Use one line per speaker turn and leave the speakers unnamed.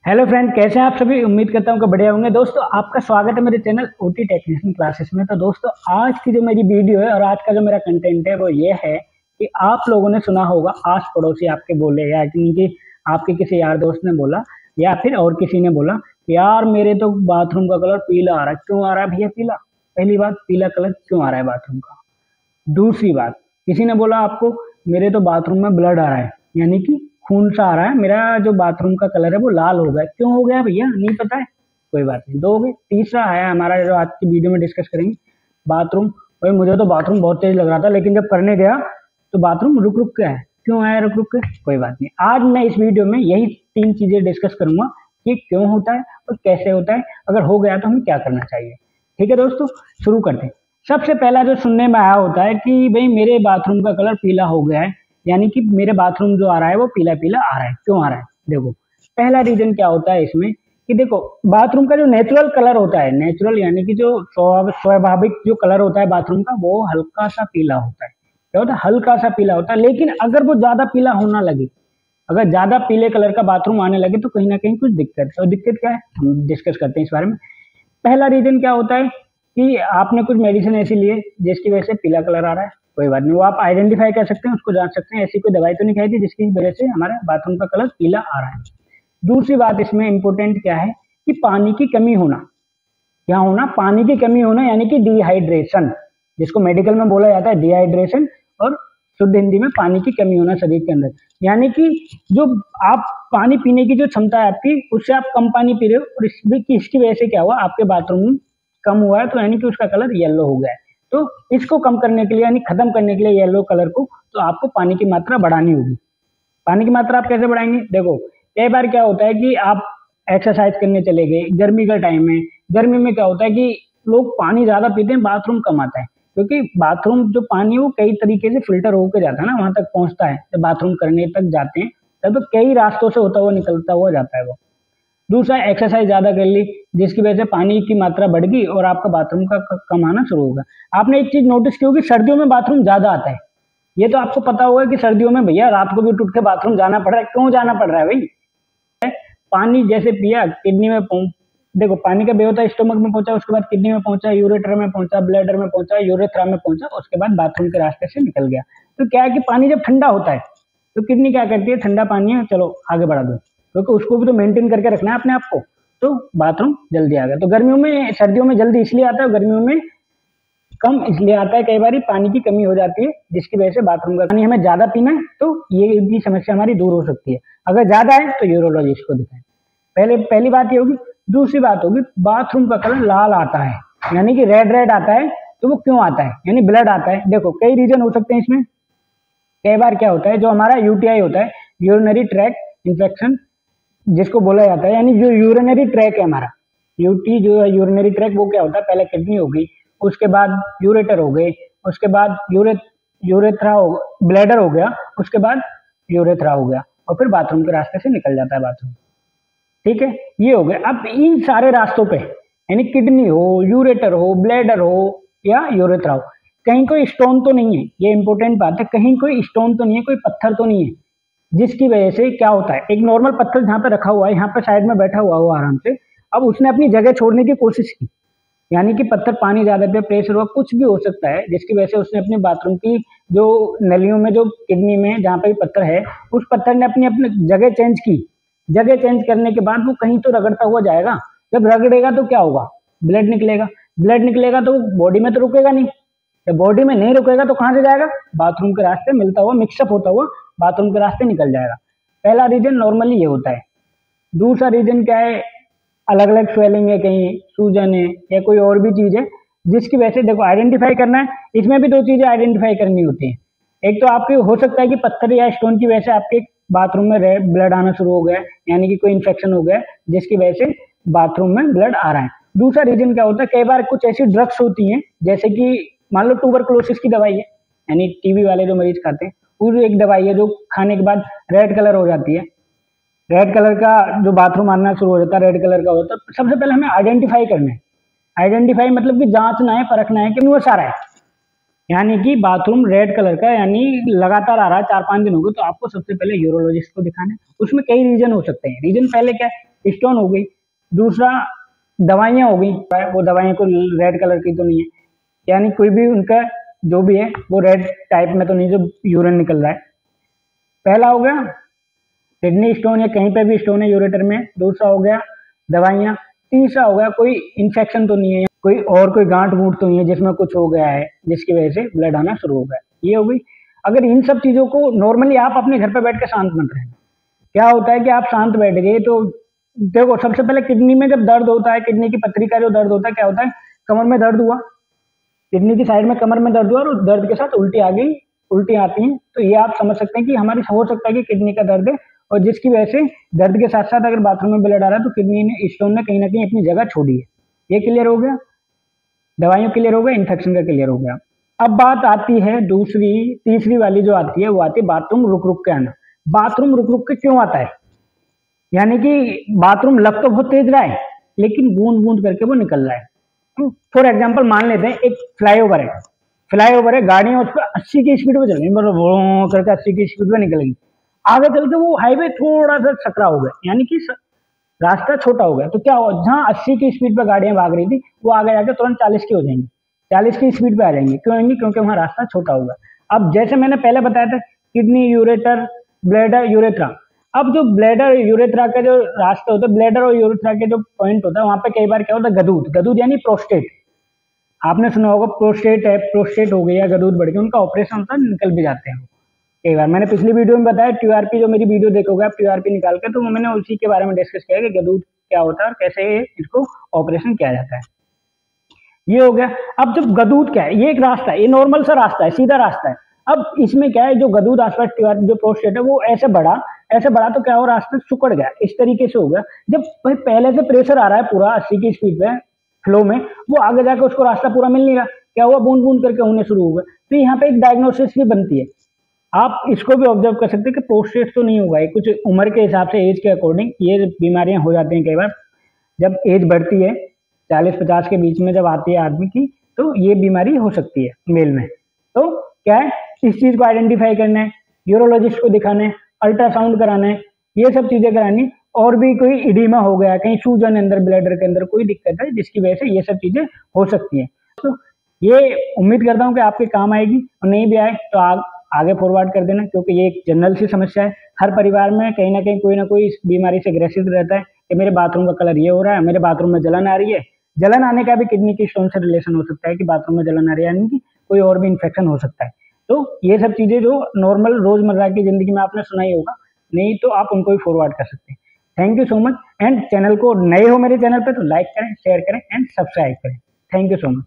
Hello friend, कैसे हैं आप सभी। उम्मीद करता हूँ कि बढ़िया होंगे। दोस्तों, आपका स्वागत है मेरे चैनल ओटी टेक्नीशियन क्लासेस में। तो दोस्तों, आज की जो मेरी वीडियो है और आज का जो मेरा कंटेंट है वो ये है कि आप लोगों ने सुना होगा, आस पड़ोसी आपके बोले या कि आपके किसी यार दोस्त ने बोला या फिर और किसी ने बोला, यार मेरे तो बाथरूम का कलर पीला आ रहा है। क्यों आ रहा है भैया पीला? पहली बात, पीला कलर क्यों आ रहा है बाथरूम का? दूसरी बात, किसी ने बोला आपको, मेरे तो बाथरूम में ब्लड आ रहा है, यानी कि खून सा आ रहा है, मेरा जो बाथरूम का कलर है वो लाल हो गया। क्यों हो गया भैया? नहीं पता है? कोई बात नहीं, दो हो गए। तीसरा है हमारा, जो आज की वीडियो में डिस्कस करेंगे, बाथरूम। भाई मुझे तो बाथरूम बहुत तेज लग रहा था, लेकिन जब करने गया तो बाथरूम रुक रुक के है। क्यों आया रुक रुक के? कोई बात नहीं, आज मैं इस वीडियो में यही तीन चीजें डिस्कस करूंगा कि क्यों होता है और कैसे होता है, अगर हो गया तो हमें क्या करना चाहिए। ठीक है दोस्तों, शुरू करते हैं। सबसे पहला जो सुनने में आया होता है कि भाई मेरे बाथरूम का कलर पीला हो गया है, यानी कि मेरे बाथरूम जो आ रहा है वो पीला पीला आ रहा है। क्यों आ रहा है? देखो, पहला रीजन क्या होता है इसमें कि देखो, बाथरूम का जो नेचुरल कलर होता है, नेचुरल यानी कि जो स्वाभाविक जो कलर होता है बाथरूम का, वो हल्का सा पीला होता है। क्या होता है? हल्का सा पीला होता है। लेकिन अगर वो ज्यादा पीला होना लगे, अगर ज्यादा पीले कलर का बाथरूम आने लगे, तो कहीं ना कहीं कुछ दिक्कत है। और दिक्कत क्या है, हम डिस्कस करते हैं इस बारे में। पहला रीजन क्या होता है कि आपने कुछ मेडिसिन ऐसी ली है जिसकी वजह से पीला कलर आ रहा है। कोई बात नहीं, वो आप आइडेंटिफाई कर सकते हैं, उसको जान सकते हैं। ऐसी कोई दवाई तो नहीं खाई थी जिसकी वजह से हमारे बाथरूम का कलर पीला आ रहा है। दूसरी बात इसमें इंपॉर्टेंट क्या है कि पानी की कमी होना। क्या होना? पानी की कमी होना, यानी कि डिहाइड्रेशन, जिसको मेडिकल में बोला जाता है डिहाइड्रेशन, और शुद्ध हिंदी में पानी की कमी होना शरीर के अंदर। यानी कि जो आप पानी पीने की जो क्षमता है आपकी, उससे आप कम पानी पी रहे हो, और इसकी वजह से क्या हुआ, आपके बाथरूम कम हुआ है, तो यानी कि उसका कलर येलो हो गया है। तो इसको कम करने के लिए, यानी खत्म करने के लिए येलो कलर को, तो आपको पानी की मात्रा बढ़ानी होगी। पानी की मात्रा आप कैसे बढ़ाएंगे? देखो, कई बार क्या होता है कि आप एक्सरसाइज करने चले गए, गर्मी का टाइम है, गर्मी में क्या होता है कि लोग पानी ज्यादा पीते हैं, बाथरूम कम आता है। क्योंकि बाथरूम जो पानी है वो कई तरीके से फिल्टर होकर जाता है ना, वहां तक पहुंचता है। जब बाथरूम करने तक जाते हैं तब तो कई रास्तों से होता हुआ निकलता हुआ जाता है वो। दूसरा, एक्सरसाइज ज्यादा कर ली, जिसकी वजह से पानी की मात्रा बढ़ गई और आपका बाथरूम का कम आना शुरू होगा। आपने एक चीज नोटिस की होगी, सर्दियों में बाथरूम ज्यादा आता है। ये तो आपको पता होगा कि सर्दियों में भैया रात को भी उठ के बाथरूम जाना पड़ रहा है। क्यों जाना पड़ रहा है भाई? पानी जैसे पिया, किडनी में देखो, पानी का बेहोता स्टोमक में पहुंचा, उसके बाद किडनी में पहुंचा, यूरेटर में पहुंचा, ब्लैडर में पहुंचा, यूरेथ्रा में पहुंचा, उसके बाद बाथरूम के रास्ते से निकल गया। तो क्या है कि पानी जब ठंडा होता है तो किडनी क्या करती है, ठंडा पानी है, चलो आगे बढ़ा दो, क्योंकि उसको भी तो मेंटेन करके रखना है अपने आप को। तो बाथरूम जल्दी आ गया। तो गर्मियों में, सर्दियों में जल्दी इसलिए आता है, गर्मियों में कम इसलिए आता है। कई बार पानी की कमी हो जाती है, जिसकी वजह से बाथरूम का पानी हमें ज्यादा पीना है, तो ये भी समस्या हमारी दूर हो सकती है। अगर ज्यादा है तो यूरोलॉजिस्ट को दिखाएं। पहली बात ये होगी। दूसरी बात होगी, बाथरूम का कलर लाल आता है, यानी कि रेड रेड आता है। तो वो क्यों आता है, यानी ब्लड आता है? देखो, कई रीजन हो सकते हैं इसमें। कई बार क्या होता है, जो हमारा यूटीआई होता है, यूरिनरी ट्रैक इन्फेक्शन जिसको बोला जाता है, यानी जो यूरिनरी ट्रैक है हमारा, यूटी जो है यूरिनरी ट्रैक, वो क्या होता है, पहले किडनी हो गई, उसके बाद यूरेटर हो गए, उसके बाद यूरेथ्रा हो, ब्लैडर हो गया, उसके बाद यूरेथ्रा हो गया, और फिर बाथरूम के रास्ते से निकल जाता है बाथरूम। ठीक है, ये हो गए। अब इन सारे रास्तों पे, यानी किडनी हो, यूरेटर हो, ब्लैडर हो या यूरेथ्रा हो, कहीं कोई स्टोन तो नहीं है। ये इंपॉर्टेंट बात है, कहीं कोई स्टोन तो नहीं है, कोई पत्थर तो नहीं है, जिसकी वजह से क्या होता है, एक नॉर्मल पत्थर जहां पे रखा हुआ है, यहाँ पे साइड में बैठा हुआ वो आराम से, अब उसने अपनी जगह छोड़ने की कोशिश की, यानी कि पत्थर पानी ज्यादा पे, प्रेशर हुआ, कुछ भी हो सकता है, जिसकी वजह से उसने अपने बाथरूम की जो नलियों में, जो किडनी में जहाँ पे भी पत्थर है, उस पत्थर ने अपनी अपनी जगह चेंज की। जगह चेंज करने के बाद वो कहीं तो रगड़ता हुआ जाएगा। जब रगड़ेगा तो क्या होगा, ब्लड निकलेगा। ब्लड निकलेगा तो बॉडी में तो रुकेगा नहीं। जब बॉडी में नहीं रुकेगा तो कहाँ से जाएगा, बाथरूम के रास्ते मिलता हुआ, मिक्सअप होता हुआ बाथरूम के रास्ते निकल जाएगा। पहला रीजन नॉर्मली ये होता है। दूसरा रीजन क्या है, अलग अलग स्वेलिंग है, कहीं सूजन है या कोई और भी चीज है, जिसकी वजह से देखो आइडेंटिफाई करना है। इसमें भी दो चीजें आइडेंटिफाई करनी होती है। एक तो आपकी हो सकता है कि पत्थर या स्टोन की वजह से आपके बाथरूम में ब्लड आना शुरू हो गया है, यानी कि कोई इन्फेक्शन हो गया है, जिसकी वजह से बाथरूम में ब्लड आ रहा है। दूसरा रीजन क्या होता है, कई बार कुछ ऐसी ड्रग्स होती हैं, जैसे कि मान लो ट्यूबरकुलोसिस की दवाई है, यानी टीबी वाले जो मरीज खाते हैं, वो एक दवाई है जो खाने के बाद रेड कलर हो जाती है। रेड कलर का जो बाथरूम आना शुरू हो जाता है, रेड कलर का होता है। सबसे पहले हमें आइडेंटिफाई करना है। आइडेंटिफाई मतलब कि जांचना है, परखना है कि वो सारा है, यानी कि बाथरूम रेड कलर का, यानी लगातार आ रहा है, 4-5 दिन हो गए, तो आपको सबसे पहले यूरोलॉजिस्ट को दिखाना है। उसमें कई रीजन हो सकते हैं। रीजन पहले क्या है, स्टोन हो गई। दूसरा दवाइयाँ हो गई, वो दवाइयाँ को रेड कलर की तो नहीं है, यानी कोई भी उनका जो भी है वो रेड टाइप में तो नहीं जो यूरिन निकल रहा है। पहला हो गया किडनी स्टोन या कहीं पे भी स्टोन है यूरेटर में। दूसरा हो गया दवाइयाँ। तीसरा हो गया कोई इन्फेक्शन तो नहीं है, कोई गांठ वूंठ तो नहीं है जिसमें कुछ हो गया है जिसकी वजह से ब्लड आना शुरू हो गया, ये हो गई। अगर इन सब चीज़ों को नॉर्मली आप अपने घर पे बैठ के शांत मत रहें। क्या होता है कि आप शांत बैठ गए तो देखो, सबसे पहले किडनी में जब दर्द होता है, किडनी की पथरी का जो दर्द होता है, क्या होता है, कमर में दर्द हुआ, किडनी की साइड में कमर में दर्द हुआ और उस दर्द के साथ उल्टी आ गई, उल्टी आती हैं, तो ये आप समझ सकते हैं कि हमारी हो सकता है कि किडनी का दर्द है, और जिसकी वजह से दर्द के साथ साथ अगर बाथरूम में ब्लड आ रहा है तो किडनी ने स्टोन ने कहीं ना कहीं अपनी जगह छोड़ी है। ये क्लियर हो गया, दवाइयों क्लियर हो गया, इन्फेक्शन का क्लियर हो गया। अब बात आती है दूसरी तीसरी वाली जो आती है, वो आती है बाथरूम रुक रुक के आना। बाथरूम रुक रुक के क्यों आता है, यानी कि बाथरूम लग तो बहुत तेज रहा है लेकिन बूंद बूंद करके वो निकल रहा है। फॉर एग्जाम्पल मान लेते हैं एक फ्लाईओवर है, गाड़ियां उस पर 80 की स्पीड पे चल रही, मतलब वो करके 80 की स्पीड पे निकलेंगी। आगे चल के वो हाईवे थोड़ा सा सकरा हो गया, यानी कि रास्ता छोटा हो गया, तो क्या हो, जहाँ 80 की स्पीड पे गाड़ियां भाग रही थी वो आगे जाके तुरंत 40 की हो जाएंगी, 40 की स्पीड पे आ जाएंगी। क्यों आएंगी, क्योंकि वहाँ रास्ता छोटा होगा। अब जैसे मैंने पहले बताया था, किडनी, यूरेटर, ब्लैडर, यूरेथ्रा। अब जो ब्लैडर यूरेथ्रा का जो रास्ता होता है, ब्लैडर और यूरेथ्रा के जो पॉइंट होता है, वहां पे कई बार क्या होता है, गदूद यानी प्रोस्टेट। आपने सुना होगा प्रोस्टेट है, प्रोस्टेट हो गई या गदूद बढ़ गई, उनका ऑपरेशन होता है, निकल भी जाते हैं कई बार। मैंने पिछली वीडियो में बताया, टीआरपी जो मेरी वीडियो देखोगे आप टीआरपी निकाल के, तो मैंने उसी के बारे में डिस्कस किया कि गदूद क्या होता है और कैसे इसको ऑपरेशन किया जाता है। ये हो गया। अब जब गदूद क्या है, ये एक रास्ता है, ये नॉर्मल सा रास्ता है, सीधा रास्ता है। अब इसमें क्या है, जो गदूद आसपास टीआरपी जो प्रोस्टेट है वो ऐसे बढ़ा तो क्या हो, रास्ता सुकड़ गया, इस तरीके से हो गया। जब भाई पहले से प्रेशर आ रहा है पूरा 80 की स्पीड पे फ्लो में, वो आगे जाकर उसको रास्ता पूरा मिल नहीं रहा, क्या हुआ, बूंद बूंद करके होने शुरू हो गया। तो यहाँ पे एक डायग्नोसिस भी बनती है, आप इसको भी ऑब्जर्व कर सकते हैं कि प्रोस्टेट तो नहीं होगा, कुछ उम्र के हिसाब से, एज के अकॉर्डिंग ये बीमारियां हो जाती हैं कई बार। जब एज बढ़ती है 40-50 के बीच में जब आती है आदमी की, तो ये बीमारी हो सकती है मेल में। तो क्या है, इस चीज को आइडेंटिफाई करना है, यूरोलॉजिस्ट को दिखाना है, अल्ट्रासाउंड कराना है, ये सब चीजें करानी। और भी कोई इडीमा हो गया, कहीं सूजन अंदर ब्लैडर के अंदर कोई दिक्कत है जिसकी वजह से ये सब चीजें हो सकती हैं। तो ये उम्मीद करता हूँ कि आपके काम आएगी, और नहीं भी आए तो आगे फॉरवर्ड कर देना, क्योंकि ये एक जनरल सी समस्या है। हर परिवार में कहीं ना कोई इस बीमारी से ग्रसित रहता है कि मेरे बाथरूम का कलर ये हो रहा है, मेरे बाथरूम में जलन आ रही है। जलन आने का भी किडनी की स्टोन से रिलेशन हो सकता है कि बाथरूम में जलन आ रही है, यानी कि कोई और भी इन्फेक्शन हो सकता है। तो ये सब चीजें जो नॉर्मल रोजमर्रा की जिंदगी में आपने सुना ही होगा, नहीं तो आप उनको भी फॉरवर्ड कर सकते हैं। Thank you so much. And channel को नए हो मेरे चैनल पे तो लाइक करें, शेयर करें एंड सब्सक्राइब करें। Thank you so much.